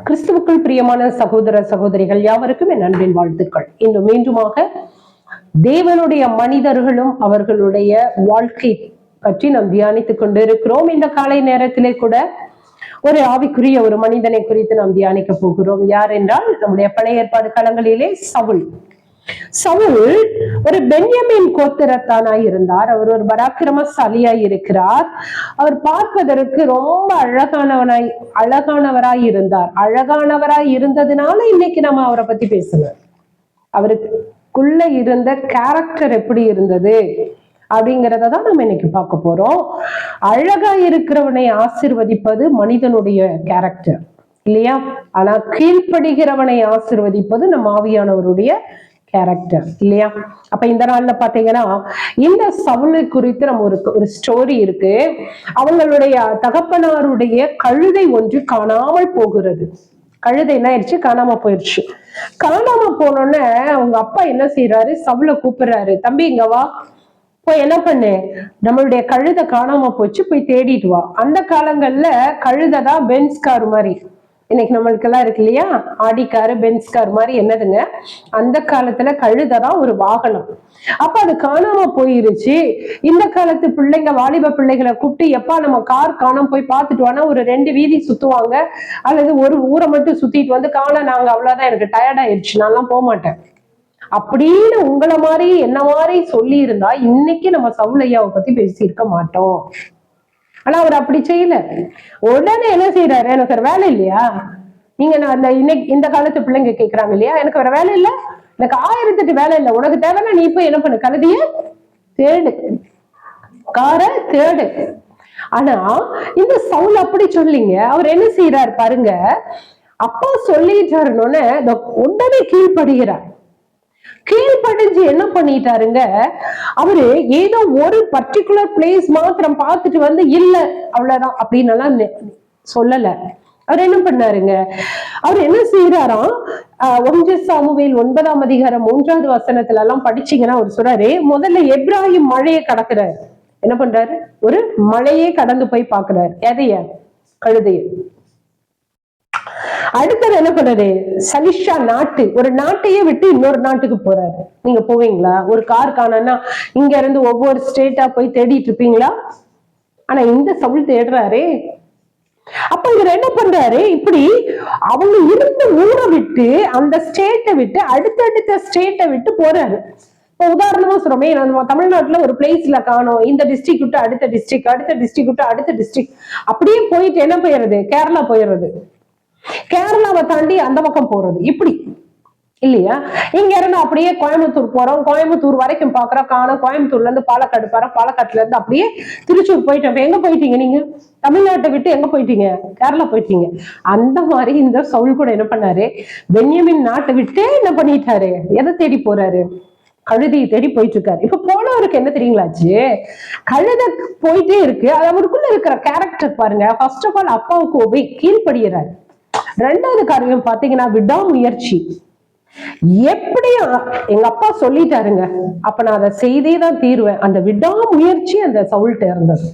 கிறிஸ்துவுக்குள் பிரியமான சகோதர சகோதரிகள் யாவருக்கும் என் அன்பின் வாழ்த்துக்கள். இன்று மீண்டுமாக தேவனுடைய மனிதர்களும் அவர்களுடைய வாழ்க்கை பற்றி நாம் தியானித்துக் கொண்டிருக்கிறோம். இந்த காலை நேரத்திலே கூட ஒரு ஆவிக்குரிய ஒரு மனிதனை குறித்து நாம் தியானிக்க போகிறோம். யார் என்றால் நம்முடைய பழைய ஏற்பாடு காலங்களிலே சவுல். சவுல் ஒரு பென்யமின் கோத்திரத்தானாய் இருந்தார். அவர் ஒரு பராக்கிரமசாலியாய் இருக்கிறார். அவர் பார்ப்பதற்கு ரொம்ப அழகானவராய் இருந்தார். அழகானவராய் இருந்ததுனால இன்னைக்கு நம்ம அவரை பத்தி பேசணும். அவருக்குள்ள இருந்த கேரக்டர் எப்படி இருந்தது அப்படிங்கிறதான் நம்ம இன்னைக்கு பார்க்க போறோம். அழகா இருக்கிறவனை ஆசிர்வதிப்பது மனிதனுடைய கேரக்டர் இல்லையா? ஆனா கீழ்ப்படுகிறவனை ஆசிர்வதிப்பது நம் ஆவியானவருடைய கேரக்டர் இல்லையா? அப்ப இந்த நாள்ல பாத்தீங்கன்னா இந்த சவுலை குறித்து நம்ம ஒரு ஸ்டோரி இருக்கு. அவங்களுடைய தகப்பனாருடைய கழுதை ஒன்று காணாமல் போகிறது. கழுதை என்ன ஆயிடுச்சு? காணாம போயிடுச்சு. காணாம போனோன்னு அவங்க அப்பா என்ன செய்யறாரு? சவுலை கூப்பிடுறாரு, தம்பி இங்க வா, போய் என்ன பண்ணு, நம்மளுடைய கழுதை காணாம போச்சு, போய் தேடிட்டு வா. அந்த காலங்கள்ல கழுதை தான் பென்ஸ் கார் மாதிரி. இன்னைக்கு நம்மளுக்கு எல்லாம் இருக்கு இல்லையா, ஆடி காரு பென்ஸ் கார் மாதிரி என்னதுங்க, அந்த காலத்துல கழுதைதான் ஒரு வாகனம். அப்ப அது காணாம போயிருச்சு. இந்த காலத்து பிள்ளைங்க, வாலிப பிள்ளைகளை கூப்பிட்டு எப்பா நம்ம கார் காணாம போய் பார்த்துட்டு வானா ஒரு 2 வீதி சுத்துவாங்க, அல்லது ஒரு ஊரை மட்டும் சுத்திட்டு வந்து காண நாங்க அவ்வளவுதான், எனக்கு டயர்ட் ஆயிடுச்சு, நான்லாம் போக மாட்டேன் அப்படின்னு உங்களை மாதிரி என்ன மாதிரி சொல்லி இருந்தா இன்னைக்கு நம்ம சவுல் ஐயாவை பத்தி பேசியிருக்க மாட்டோம். ஆனா அவர் அப்படி செய்யல. உடனே என்ன செய்யறாரு? எனக்கு ஒரு வேலை இல்லையா? நீங்க இன்னைக்கு இந்த காலத்து பிள்ளைங்க கேட்கறாங்க இல்லையா, எனக்கு ஒரு வேலை இல்ல, எனக்கு 1008 வேலை இல்லை, உனக்கு தேவைன்னா நீ போய் என்ன பண்ணு, கழுதிய தேடு, கார தேடு. ஆனா இந்த சவுல் அப்படி சொல்லிங்க. அவர் என்ன செய்யறாரு பாருங்க, அப்பா சொல்லிட்டாருன்னு உடனே கீழ்படுகிறார். கீழ்படிஞ்சு என்ன பண்ணிட்டாருங்க, அவரு ஏதோ ஒரு பர்டிகுலர் பிளேஸ் மாத்திரம் பார்த்துட்டு வந்து இல்ல அவ்வளவுதான் அப்படின்னு எல்லாம் சொல்லல. அவர் என்ன பண்ணாருங்க, அவர் என்ன செய்யறாராம், 1 சாமுவேல் 9ஆம் அதிகாரம் 3வது வசனத்துல எல்லாம் படிச்சீங்கன்னா அவர் சொல்றாரு, முதல்ல எப்ராஹிம் மழையை கடக்குறாரு. என்ன பண்றாரு? ஒரு மழையே கடந்து போய் பாக்குறாரு. எதைய? கழுதைய. அடுத்தது என்ன பண்றாரு? சலிஷா நாட்டு, ஒரு நாட்டையே விட்டு இன்னொரு நாட்டுக்கு போறாரு. நீங்க போவீங்களா? ஒரு கார் காணனா இங்க இருந்து ஒவ்வொரு ஸ்டேட்டா போய் தேடிட்டு இருப்பீங்களா? ஆனா இந்த சவுல் தேடுறாரு. அப்ப இவர் என்ன பண்றாரு, இப்படி அவங்க இருந்த ஊரை விட்டு, அந்த ஸ்டேட்டை விட்டு அடுத்தடுத்த ஸ்டேட்டை விட்டு போறாரு. இப்போ உதாரணமா சொல்றோமே, நம்ம தமிழ்நாட்டுல ஒரு பிளேஸ்ல காணோம், இந்த டிஸ்ட்ரிக்ட் விட்டு அடுத்த டிஸ்ட்ரிக்ட், அடுத்த டிஸ்ட்ரிக்ட் விட்டு அடுத்த டிஸ்ட்ரிக்ட், அப்படியே போயிட்டு என்ன போயிடுறது? கேரளா போயிடுறது. கேரளாவை தாண்டி அந்த பக்கம் போறது. இப்படி இல்லையா? இங்க இருந்து அப்படியே கோயம்புத்தூர் போறோம், கோயம்புத்தூர் வரைக்கும் பாக்குறோம், காணும். கோயம்புத்தூர்ல இருந்து பாலக்காடு போறோம், பாலக்காட்டுல இருந்து அப்படியே திருச்சூர் போயிட்டோம். எங்க போயிட்டீங்க நீங்க? தமிழ்நாட்டை விட்டு எங்க போயிட்டீங்க? கேரளா போயிட்டீங்க. அந்த மாதிரி இந்த சவுல் கூட என்ன பண்ணாரு, பென்யமின் நாட்டை விட்டு என்ன பண்ணிட்டாரு, எதை தேடி போறாரு? கழுதையை தேடி போயிட்டு இருக்காரு. இப்ப போனவருக்கு என்ன தெரியுங்களாச்சு, கழுதை போயிட்டே இருக்கு. அது அவருக்குள்ள இருக்கிற கேரக்டர் பாருங்க. ஃபர்ஸ்ட் ஆஃப் ஆல் அப்பாவுக்கு கீழ்படுகிறாரு. 2வது காரியம் பாத்தீங்கன்னா விடாமுயற்சி. எப்படி எங்க அப்பா சொல்லிட்டாருங்க, அப்ப நான் அதை செய்தே தான் தீருவேன். அந்த விடாமுயற்சி அந்த சவுல்ட்ட இருந்தது.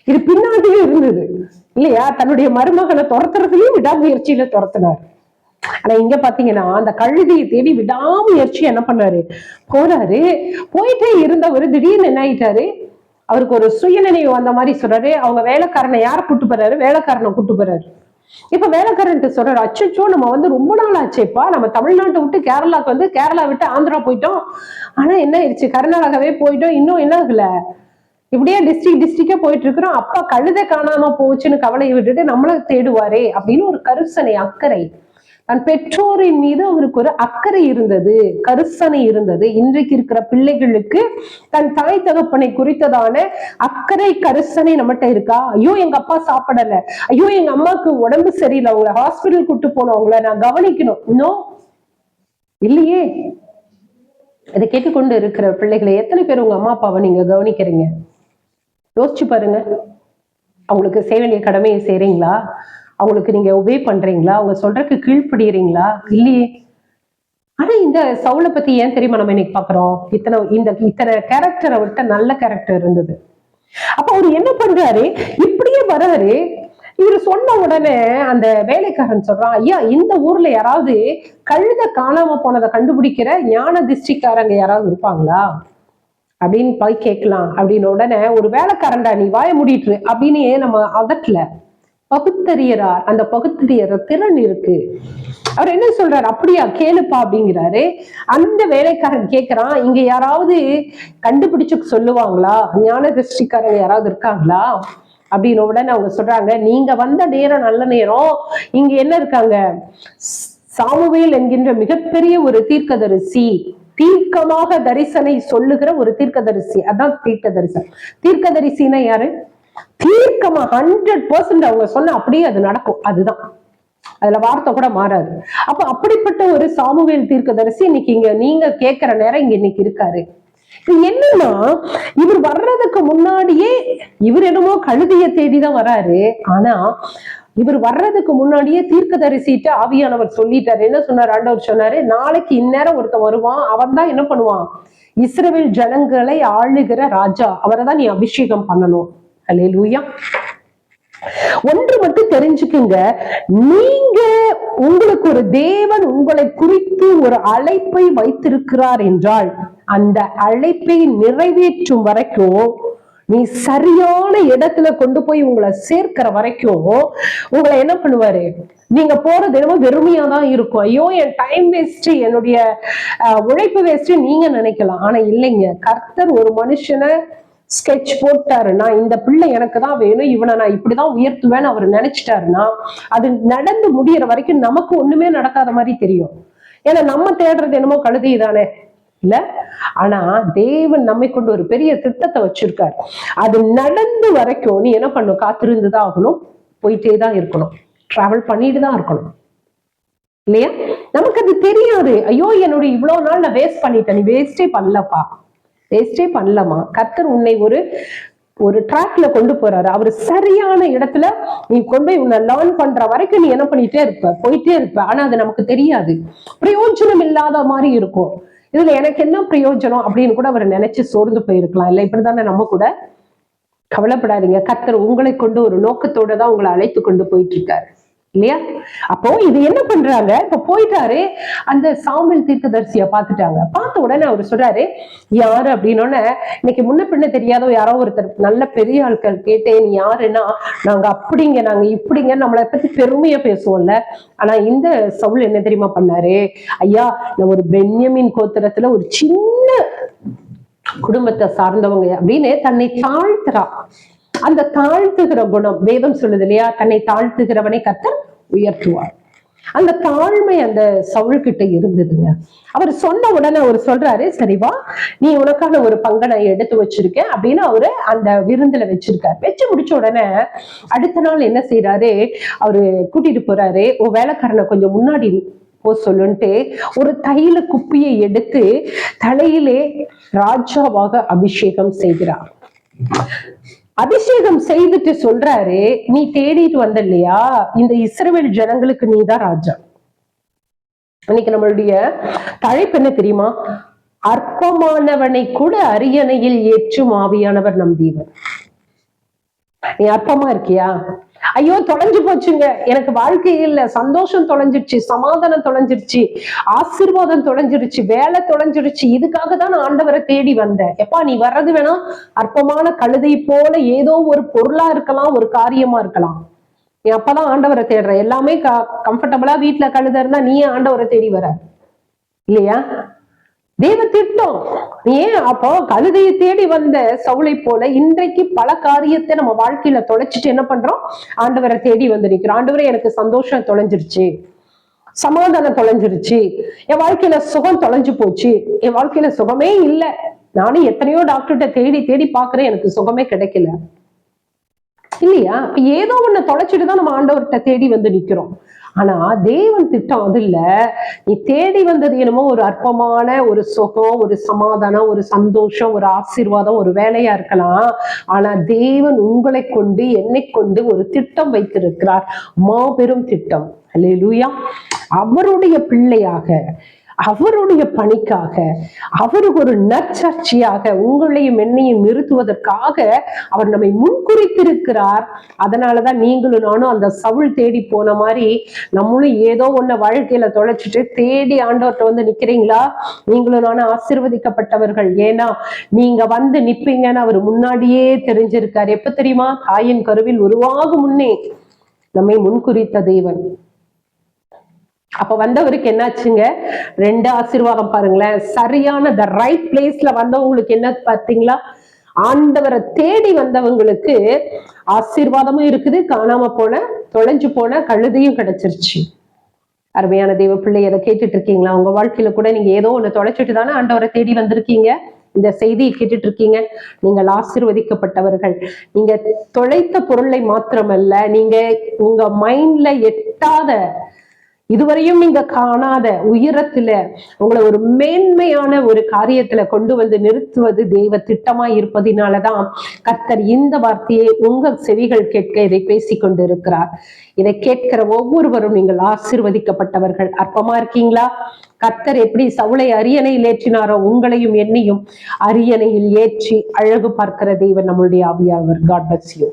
இது பின்னாடியே இருந்தது இல்லையா? தன்னுடைய மருமகனை துரத்துறதுலயும் விடாமுயற்சியில துரத்தினார். ஆனா இங்க பாத்தீங்கன்னா அந்த கழுதியை தேடி விடாமுயற்சி என்ன பண்ணாரு, போறாரு. போயிட்டே இருந்தவர் திடீர்னு என்ன ஆயிட்டாரு, அவருக்கு ஒரு சுயநினைவு வந்த மாதிரி சொல்றாரு. அவங்க வேலைக்காரனை யார கூட்டு போறாரு? வேலைக்காரனை கூட்டு போறாரு. இப்ப வேலைக்காரன்ட்டு சொல்றாரு, அச்சோ நம்ம ரொம்ப நாள் ஆச்சேப்பா, நம்ம தமிழ்நாட்டை விட்டு கேரளாக்கு வந்து, கேரளா விட்டு ஆந்திரா போயிட்டோம், ஆனா என்ன ஆயிடுச்சு, கர்நாடகாவே போயிட்டோம், இன்னும் என்ன ஆகல, இப்படியே டிஸ்ட்ரிக்டா போயிட்டு இருக்கிறோம். அப்பா கழுதை காணாம போச்சுன்னு கவலையை விட்டுட்டு நம்மள தேடுவாரே அப்படின்னு ஒரு கருசனை, அக்கறை. தன் பெற்றோரின் மீது அவருக்கு ஒரு அக்கறை இருந்தது, கருசனை இருந்தது. இன்றைக்கு இருக்கிற பிள்ளைகளுக்கு தன் தாய் தகப்பனை குறித்ததான அக்கறை, கருசனை நம்மகிட்ட இருக்கா? ஐயோ எங்க அப்பா சாப்பிடல, ஐயோ எங்க அம்மாவுக்கு உடம்பு சரியில்லை, அவங்கள ஹாஸ்பிட்டல் கூட்டு போனோம், அவங்கள நான் கவனிக்கணும், இன்னும் இல்லையே. இதை கேட்டுக்கொண்டு இருக்கிற பிள்ளைகளை எத்தனை பேர் உங்க அம்மா அப்பாவை நீங்க கவனிக்கிறீங்க? யோசிச்சு பாருங்க. அவங்களுக்கு செய்ய வேண்டிய கடமையை செய்றீங்களா? அவங்களுக்கு நீங்க ஒபே பண்றீங்களா? அவங்க சொல்றதுக்கு கீழ்ப்படுகிறீங்களா? இல்லையே. ஆனா இந்த சவுலை பத்தி ஏன் தெரியுமா நம்ம இன்னைக்கு பாக்குறோம்? இத்தனை கேரக்டர் அவர்கிட்ட நல்ல கேரக்டர் இருந்தது. அப்ப அவர் என்ன பண்றாரு, இப்படியே வர்றாரு. இவரு சொன்ன உடனே அந்த வேலைக்காரன் சொல்றான், ஐயா இந்த ஊர்ல யாராவது கழுத காணாம போனதை கண்டுபிடிக்கிற ஞான திருஷ்டிக்காரங்க யாராவது இருப்பாங்களா அப்படின்னு போய் கேட்கலாம். அப்படின்னு உடனே ஒரு வேலைக்காரன்டா நீ வாய மூடிட்டு அப்படின்னு நம்ம அதட்டல, பகுத்தறியறார். அந்த பகுத்தறியற திறன் இருக்கு. அவர் என்ன சொல்றாரு, அப்படியா கேளுப்பா அப்படிங்கிறாரு. அந்த வேலைக்காரன் கேட்கிறான், இங்க யாராவது கண்டுபிடிச்சு சொல்லுவாங்களா, ஞான திருஷ்டிக்காரங்க யாராவது இருக்காங்களா அப்படின்னு உடனே அவங்க சொல்றாங்க, நீங்க வந்த நேரம் நல்ல நேரம். இங்க என்ன இருக்காங்க, சாமுவேல் என்கின்ற மிகப்பெரிய ஒரு தீர்க்கதரிசி, தீர்க்கமாக தரிசனை சொல்லுகிற ஒரு தீர்க்கதரிசி. அதான் தீர்க்கதரிசனம். தீர்க்கதரிசின்னா யாரு, தீர்க்கமா 100% அவங்க சொன்ன அப்படியே அது நடக்கும். அதுதான், அதுல வார்த்தை கூட மாறாது. அப்ப அப்படிப்பட்ட ஒரு சாமுவேல் தீர்க்கதரிசி இன்னைக்கு இங்க நீங்க கேட்கிற நேரம் இங்க இன்னைக்கு இருக்காரு. இது என்னன்னா, இவர் வர்றதுக்கு முன்னாடியே இவர் என்னமோ கழுதைய தேடிதான் வராரு. ஆனா இவர் வர்றதுக்கு முன்னாடியே தீர்க்கதரிசிட்டு ஆவியானவர் சொல்லிட்டாரு. என்ன சொன்னார் ஆண்டவர், சொன்னாரு நாளைக்கு இந்நேரம் ஒருத்தன் வருவான், அவன் தான் என்ன பண்ணுவான், இஸ்ரவேல் ஜனங்களை ஆளுகிற ராஜா, அவரை தான் நீ அபிஷேகம் பண்ணணும். அல்லேலூயா. ஒன்று மட்டும் தெரிஞ்சுக்குங்க, நீங்க உங்களுக்கு ஒரு தேவன் உங்களை குறித்து ஒரு அழைப்பை வைத்திருக்கிறார் என்றால் அந்த அழைப்பை நிறைவேற்றும் வரைக்கும், நீ சரியான இடத்துல கொண்டு போய் உங்களை சேர்க்கிற வரைக்கும் உங்களை என்ன பண்ணுவாரு, நீங்க போறது என்னமோ வெறுமையா தான் இருக்கும். ஐயோ என் டைம் வேஸ்ட், என்னுடைய உழைப்பு வேஸ்ட் நீங்க நினைக்கலாம். ஆனா இல்லைங்க, கர்த்தர் ஒரு மனுஷனை ஸ்கெட்ச் போட்டாருன்னா, இந்த பிள்ளை எனக்கு தான் வேணும், இவனை நான் இப்படிதான் உயர்த்துவேன்னு அவர் நினைச்சிட்டாருன்னா, அது நடந்து முடியற வரைக்கும் நமக்கு ஒண்ணுமே நடக்காத மாதிரி தெரியும். ஏன்னா நம்ம தேடுறது என்னமோ கழுதை தானே, இல்ல? ஆனா தேவன் நம்மை கொண்டு ஒரு பெரிய திட்டத்தை வச்சிருக்காரு. அது நடந்து வரைக்கும் நீ என்ன பண்ணும், காத்திருந்துதான் ஆகணும், போயிட்டே தான் இருக்கணும், டிராவல் பண்ணிட்டு தான் இருக்கணும், இல்லையா? நமக்கு அது தெரியாது. ஐயோ என்னுடைய இவ்வளவு நாள் நான் வேஸ்ட் பண்ணிட்டேன். நீ வேஸ்டே பண்ணலப்பா, வேஸ்டே பண்ணலமா. கர்த்தர் உன்னை ஒரு ட்ராக்ல கொண்டு போறாரு. அவர் சரியான இடத்துல நீ கொண்டு போய் உன்னை லேர்ன் பண்ற வரைக்கும் நீ என்ன பண்ணிட்டே இருப்ப, போயிட்டே இருப்ப. ஆனா அது நமக்கு தெரியாது, பிரயோஜனம் இல்லாத மாதிரி இருக்கும். இதுல எனக்கு என்ன பிரயோஜனம் அப்படின்னு கூட அவர் நினைச்சு சோர்ந்து போயிருக்கலாம். இல்ல இப்படிதானே நம்ம கூட. கவலைப்படாதீங்க, கர்த்தர் உங்களை கொண்டு ஒரு நோக்கத்தோட தான் உங்களை அழைத்து கொண்டு போயிட்டு இருக்காரு, இல்லையா? அப்போ இது என்ன பண்றாங்க, இப்ப போயிட்டாரு, அந்த சாமுவேல் தீர்க்கதரிசிய பாத்துட்டாங்க. பார்த்த உடனே அவர் சொல்றாரு, யாரு அப்படின்னோடனே, இன்னைக்கு முன்ன பின்ன தெரியாதோ யாரோ ஒருத்தர் நல்ல பெரிய ஆட்கள் கேட்டேன், நீ யாருன்னா நாங்க அப்படிங்க நாங்க இப்படிங்க நம்மளை பத்தி பெருமையா பேசுவோம்ல. ஆனா இந்த சவுல் என்ன தெரியுமா பண்ணாரு, ஐயா நான் ஒரு பென்யமின் கோத்திரத்துல ஒரு சின்ன குடும்பத்தை சார்ந்தவங்க அப்படின்னு தன்னை தாழ்த்துறா. அந்த தாழ்த்துகிற குணம் வேதம் சொல்லுது இல்லையா, தன்னை தாழ்த்துகிறவனை கர்த்தர் உயர்த்துவார். அந்த தாழ்மை அந்த சவுல் கிட்ட இருந்ததுங்க. அவர் சொன்ன உடனே அவர் சொல்றாரு, சரிவா நீ உனக்கான ஒரு பங்கை நான் எடுத்து வச்சிருக்கேன் அப்படின்னு அவரு அந்த விருந்துல வச்சிருக்காரு. வச்சு முடிச்ச உடனே அடுத்த நாள் என்ன செய்யறாரு, அவரு கூட்டிட்டு போறாரு, உன் வேலைக்காரனை கொஞ்சம் முன்னாடி போ சொல்லுன்ட்டு ஒரு தைல குப்பியை எடுத்து தலையிலே ராஜாவாக அபிஷேகம் செய்கிறார். அபிஷேகம் செய்துட்டு சொல்றாரு, நீ தேடிட்டு வந்த இல்லையா, இந்த இஸ்ரவேல் ஜனங்களுக்கு நீதான் ராஜா. இன்னைக்கு நம்மளுடைய தலைப்பு என்ன தெரியுமா, அற்பமானவனை கூட அரியணையில் ஏற்றும் ஆவியானவர் நம் தேவன். நீ அற்பமா இருக்கியா, ஐயோ தொலைஞ்சு போச்சுங்க, எனக்கு வாழ்க்கை இல்ல, சந்தோஷம் தொலைஞ்சிருச்சு, சமாதானம் தொலைஞ்சிருச்சு, ஆசீர்வாதம் தொலைஞ்சிருச்சு, வேலை தொலைஞ்சிருச்சு, இதுக்காக தான் நான் ஆண்டவரை தேடி வந்தேன். எப்பா நீ வர்றது வேணா அற்பமான கழுதை போல ஏதோ ஒரு பொருளா இருக்கலாம், ஒரு காரியமா இருக்கலாம். நீ அப்பதான் ஆண்டவரை தேடுற. எல்லாமே கம்ஃபர்டபுளா வீட்டுல கழுத இருந்தா நீ ஆண்டவரை தேடி வர இல்லையா? தேவ திட்டம். ஏன் அப்போ கழுதையை தேடி வந்த சவுளை போல இன்றைக்கு பல காரியத்தை நம்ம வாழ்க்கையில தொலைச்சிட்டு என்ன பண்றோம், ஆண்டவரை தேடி வந்து நிற்கிறோம். ஆண்டவரே எனக்கு சந்தோஷம் தொலைஞ்சிருச்சு, சமாதானம் தொலைஞ்சிருச்சு, என் வாழ்க்கையில சுகம் தொலைஞ்சு போச்சு, என் வாழ்க்கையில சுகமே இல்லை, நானும் எத்தனையோ டாக்டர்கிட்ட தேடி தேடி பாக்குறேன், எனக்கு சுகமே கிடைக்கல, இல்லையா? ஏதோ ஒண்ணு தொலைச்சிட்டு தான் நம்ம ஆண்டவர்கிட்ட தேடி வந்து நிக்கிறோம். ஆனா தேவன் திட்டம் அது இல்ல. நீ தேடி வந்தது என்னமோ ஒரு அற்பமான ஒரு சுகம், ஒரு சமாதானம், ஒரு சந்தோஷம், ஒரு ஆசீர்வாதம், ஒரு வேலையா இருக்கலாம். ஆனா தேவன் உங்களை கொண்டு என்னை கொண்டு ஒரு திட்டம் வைத்திருக்கிறார், மாபெரும் திட்டம். அல்லேலூயா. அவருடைய பிள்ளையாக அவருடைய பணிக்காக, அவருக்கு ஒரு நற்சாட்சியாக உங்களையும் என்னையும் நிறுத்துவதற்காக அவர் நம்மை முன்குறித்திருக்கிறார். அதனாலதான் நீங்களும் நானும் அந்த சவுல் தேடி போன மாதிரி நம்மளும் ஏதோ ஒண்ணு வாழ்க்கையில தொலைச்சிட்டு தேடி ஆண்டவர்கிட்ட வந்து நிக்கிறீங்களா? நீங்களும் நானும் ஆசீர்வதிக்கப்பட்டவர்கள். ஏன்னா நீங்க வந்து நிப்பீங்கன்னு அவர் முன்னாடியே தெரிஞ்சிருக்காரு. எப்ப தெரியுமா? தாயின் கருவில் உருவாகும் முன்னே நம்மை முன்குறித்த தேவன். அப்ப வந்தவருக்கு என்னாச்சுங்க? 2 ஆசீர்வாதம் பாருங்களேன். சரியான த ரைட் பிளேஸ்ல வந்தவங்களுக்கு என்ன பார்த்தீங்களா? ஆண்டவரை தேடி வந்தவங்களுக்கு ஆசீர்வாதமும் இருக்குது, காணாம போன தொலைஞ்சு போன கழுதையும் கிடைச்சிருச்சு. அருமையான தெய்வ பிள்ளை, எதை கேட்டுட்டு இருக்கீங்களா? உங்க வாழ்க்கையில கூட நீங்க ஏதோ ஒண்ணு தொலைச்சிட்டு தானே ஆண்டவரை தேடி வந்திருக்கீங்க. இந்த செய்தியை கேட்டுட்டு இருக்கீங்க. நீங்கள் ஆசீர்வதிக்கப்பட்டவர்கள். நீங்க தொலைத்த பொருளை மாத்திரமல்ல, நீங்க உங்க மைண்ட்ல எட்டாத, இதுவரையும் நீங்க காணாத உயரத்துல உங்களை ஒரு மேன்மையான ஒரு காரியத்துல கொண்டு வந்து நிறுத்துவது தெய்வ திட்டமா இருப்பதினாலதான் கர்த்தர் இந்த வார்த்தையை உங்க செவிகள் கேட்க இதை பேசிக்கொண்டு இருக்கிறார். இதை கேட்கிற ஒவ்வொருவரும் நீங்கள் ஆசீர்வதிக்கப்பட்டவர்கள். அற்பமா இருக்கீங்களா? கர்த்தர் எப்படி சவுளை அரியணையில் ஏற்றினாரோ உங்களையும் என்னையும் அரியணையில் ஏற்றி அழகு பார்க்கிற தெய்வன் நம்மளுடைய ஆவியானவர். God bless you.